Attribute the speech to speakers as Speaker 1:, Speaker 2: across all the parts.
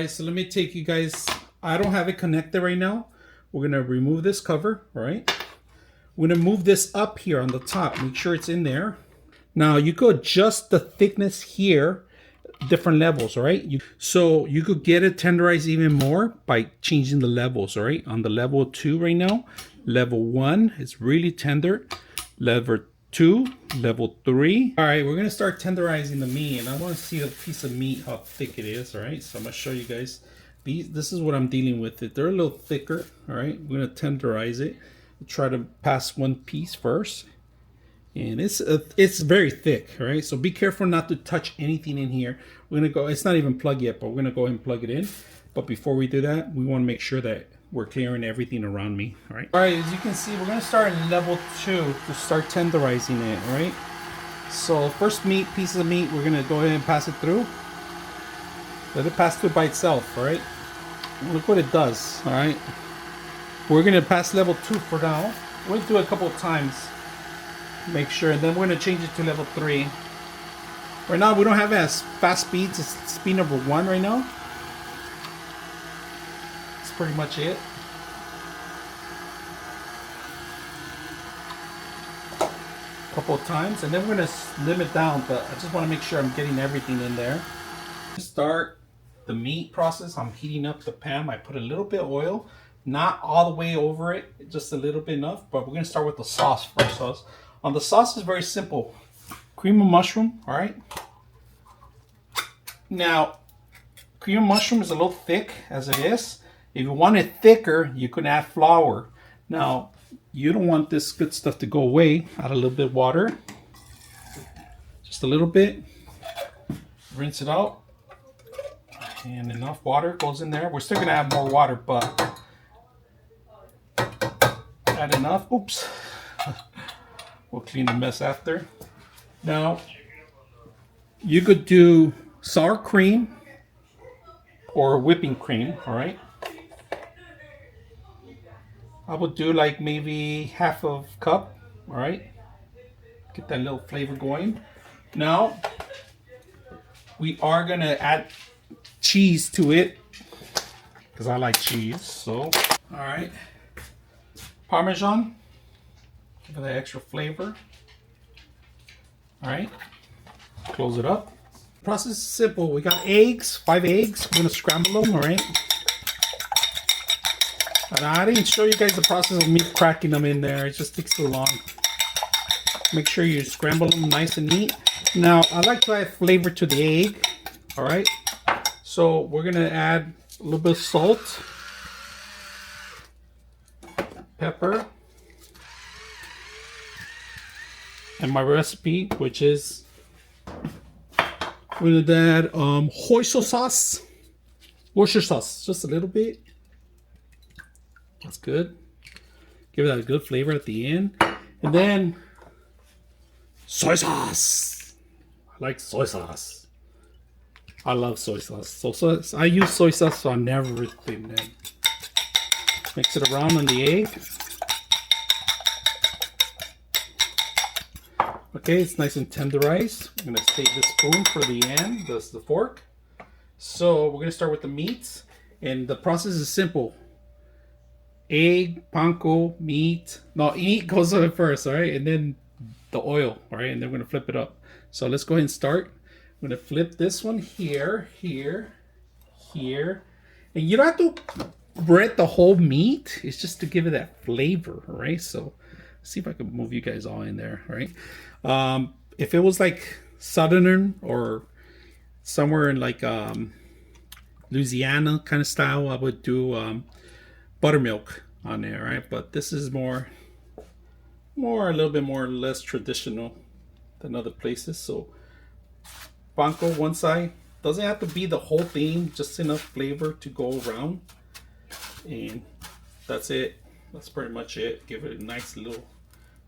Speaker 1: So let me take you guys, I don't have it connected right now. We're gonna remove this cover, all right? We're gonna move this up here on the top, make sure it's in there. Now you could adjust the thickness here, different levels, all right? So you could get it tenderized even more by changing the levels, all right? On the level 2 right now, level 1 is really tender, level 2, level 3. All right, we're gonna start tenderizing the meat, and I wanna see the piece of meat, how thick it is, all right? So I'm gonna show you guys. This is what I'm dealing with. They're a little thicker, all right? We're gonna tenderize it. Try to pass one piece first. And it's very thick, all right? So be careful not to touch anything in here. We're gonna go, it's not even plugged yet, but we're gonna go ahead and plug it in. But before we do that, we wanna make sure that we're clearing everything around me, all right? All right, as you can see, we're gonna start in level 2 to start tenderizing it, all right? So first piece of meat, we're gonna go ahead and pass it through. Let it pass through by itself, all right? Look what it does, all right? We're gonna pass level 2 for now. We're gonna do it a couple of times. Make sure, and then we're gonna change it to level 3. Right now, we don't have it as fast speeds. It's speed number 1 right now. That's pretty much it. A couple of times, and then we're gonna slim it down, but I just wanna make sure I'm getting everything in there. Start the meat process. I'm heating up the pan. I put a little bit of oil, not all the way over it, just a little bit enough, but we're gonna start with the sauce first. On the sauce is very simple. Cream of mushroom, all right? Now, cream of mushroom is a little thick as it is. If you want it thicker, you can add flour. Now, you don't want this good stuff to go away. Add a little bit of water. Just a little bit. Rinse it out. And enough water goes in there. We're still gonna add more water, but add enough. Oops. We'll clean the mess after. Now, you could do sour cream or whipping cream, all right? I would do like maybe half of a cup, all right? Get that little flavor going. Now, we are gonna add cheese to it because I like cheese, so. All right, Parmesan. Give it that extra flavor. All right, close it up. Process is simple. We got eggs, 5 eggs. We're gonna scramble them, all right? And I didn't show you guys the process of me cracking them in there. It just takes too long. Make sure you scramble them nice and neat. Now, I like to add flavor to the egg, all right? So we're gonna add a little bit of salt, pepper, and my recipe, which is we're gonna add oyster sauce, just a little bit. That's good. Give it a good flavor at the end, and then soy sauce. I like soy sauce. I love soy sauce. I use soy sauce on everything. Then mix it around on the egg. Okay, it's nice and tenderized. I'm gonna save the spoon for the end. That's the fork. So we're gonna start with the meats, and the process is simple. Egg, panko, meat. No, meat goes on first, all right, and then the oil, all right, and then we're gonna flip it up. So let's go ahead and start. I'm gonna flip this one here, here, here, and you don't have to bread the whole meat. It's just to give it that flavor, all right? So let's see if I can move you guys all in there, all right? If it was like Southern or somewhere in like Louisiana kind of style, I would do buttermilk on there, right? But this is more a little bit more or less traditional than other places. So panko one side, doesn't have to be the whole thing, just enough flavor to go around, and that's it. That's pretty much it. Give it a nice little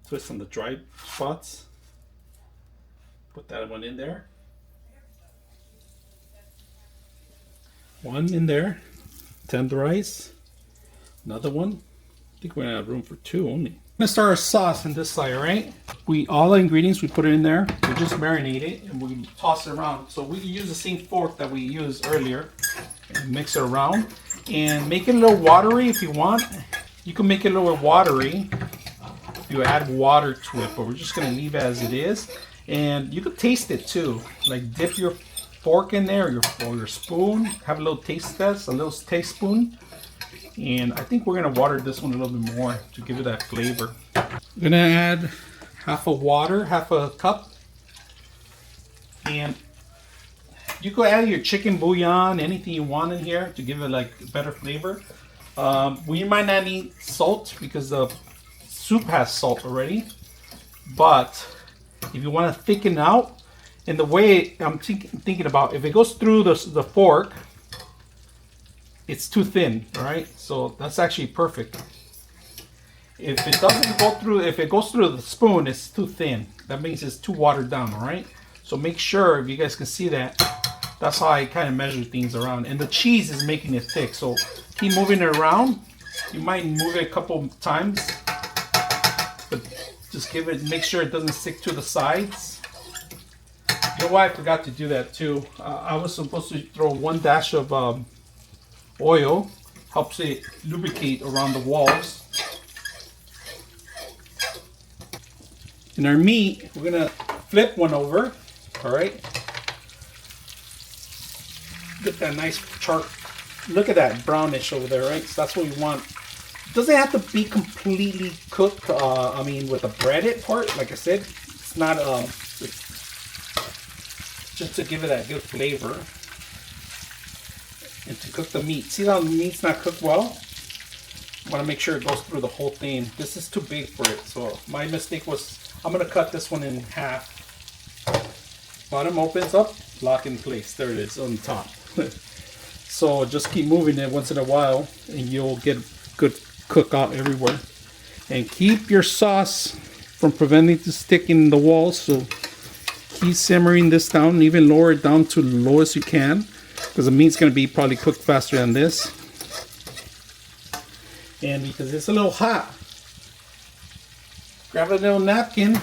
Speaker 1: twist on the dry spots. Put that one in there. One in there. Tenderize. Another one. I think we're gonna have room for 2 only. I'm gonna start our sauce on this side, right? All the ingredients we put it in there. We just marinate it and we toss it around. So we use the same fork that we used earlier. and mix it around. And make it a little watery if you want. You can make it a little watery if you add water to it, but we're just gonna leave it as it is. And you can taste it too. Like dip your fork in there or your spoon. Have a little taste test, a little taste spoon. And I think we're gonna water this one a little bit more to give it that flavor. I'm gonna add half a water, half a cup. And you could add your chicken bouillon, anything you want in here to give it like better flavor. We might not need salt because the soup has salt already. But if you want to thicken out, and the way I'm thinking about, if it goes through the fork, it's too thin, right? So that's actually perfect. If it doesn't go through, if it goes through the spoon, it's too thin. That means it's too watered down, all right? So make sure, if you guys can see that, that's how I kind of measure things around. And the cheese is making it thick, so keep moving it around. You might move it a couple times, but just give it, make sure it doesn't stick to the sides. You know why I forgot to do that too? I was supposed to throw 1 dash of oil, helps it lubricate around the walls. In our meat, we're gonna flip one over, all right? Get that nice char. Look at that brownish over there, right? So that's what we want. It doesn't have to be completely cooked. I mean, with the breaded part, like I said, it's not just to give it that good flavor and to cook the meat. See how the meat's not cooked well? I want to make sure it goes through the whole thing. This is too big for it, so my mistake was I'm gonna cut this one in half. Bottom opens up, lock in place. There it is on the top. So just keep moving it once in a while and you'll get good cook out everywhere. And keep your sauce from preventing it to stick in the walls. So keep simmering this down, even lower it down to the lowest you can, because the meat's gonna be probably cooked faster than this. And because it's a little hot, grab a little napkin,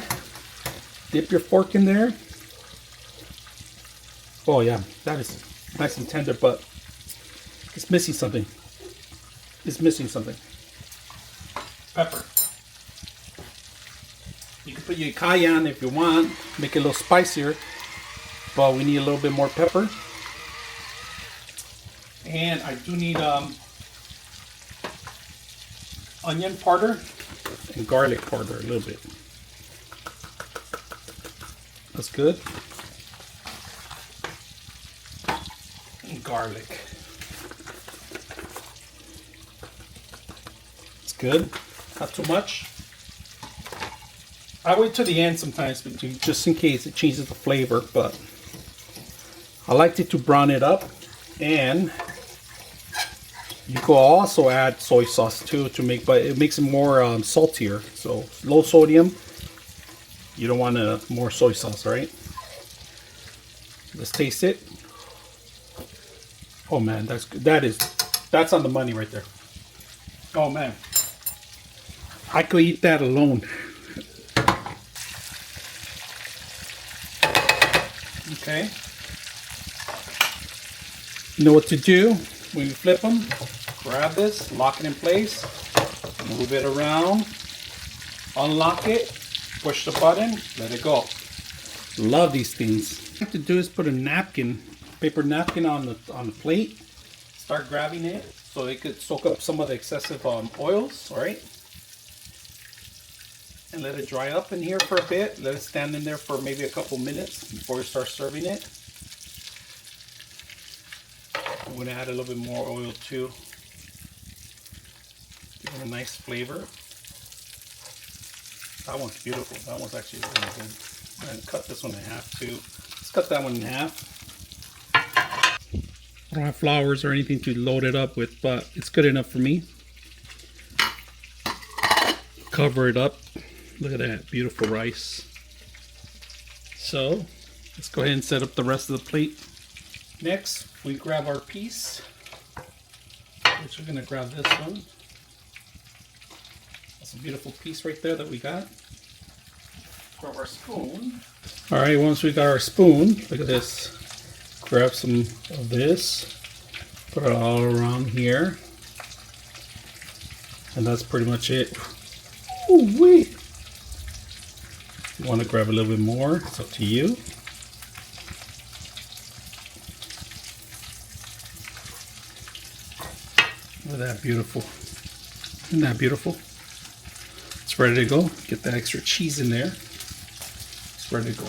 Speaker 1: dip your fork in there. Oh yeah, that is nice and tender, but it's missing something. It's missing something. Pepper. You can put your cayenne if you want, make it a little spicier, but we need a little bit more pepper. And I do need onion powder and garlic powder a little bit. That's good. And garlic. It's good. Not too much. I wait till the end sometimes, just in case it changes the flavor, but I like it to brown it up. And you could also add soy sauce too to make, but it makes it more saltier. So low sodium. You don't want more soy sauce, right? Let's taste it. Oh man, that's good. That's on the money right there. Oh man, I could eat that alone. Okay. You know what to do when you flip them? Grab this, lock it in place, move it around, unlock it, push the button, let it go. Love these things. What you have to do is put a napkin, paper napkin on the plate. Start grabbing it so it could soak up some of the excessive oils, all right? And let it dry up in here for a bit. Let it stand in there for maybe a couple minutes before you start serving it. I'm going to add a little bit more oil too. Give it a nice flavor. That one's beautiful. That one's actually really good. I'm going to cut this one in half too. Let's cut that one in half. I don't have flowers or anything to load it up with, but it's good enough for me. Cover it up. Look at that, beautiful rice. So, let's go ahead and set up the rest of the plate. Next, we grab our piece, which we're gonna grab this one. That's a beautiful piece right there that we got. Grab our spoon. All right, once we got our spoon, look at this. Grab some of this, Put it all around here. And that's pretty much it. Ooh wee! You want to grab a little bit more, it's up to you. Look at that, beautiful. Isn't that beautiful? It's ready to go. Get that extra cheese in there. It's ready to go.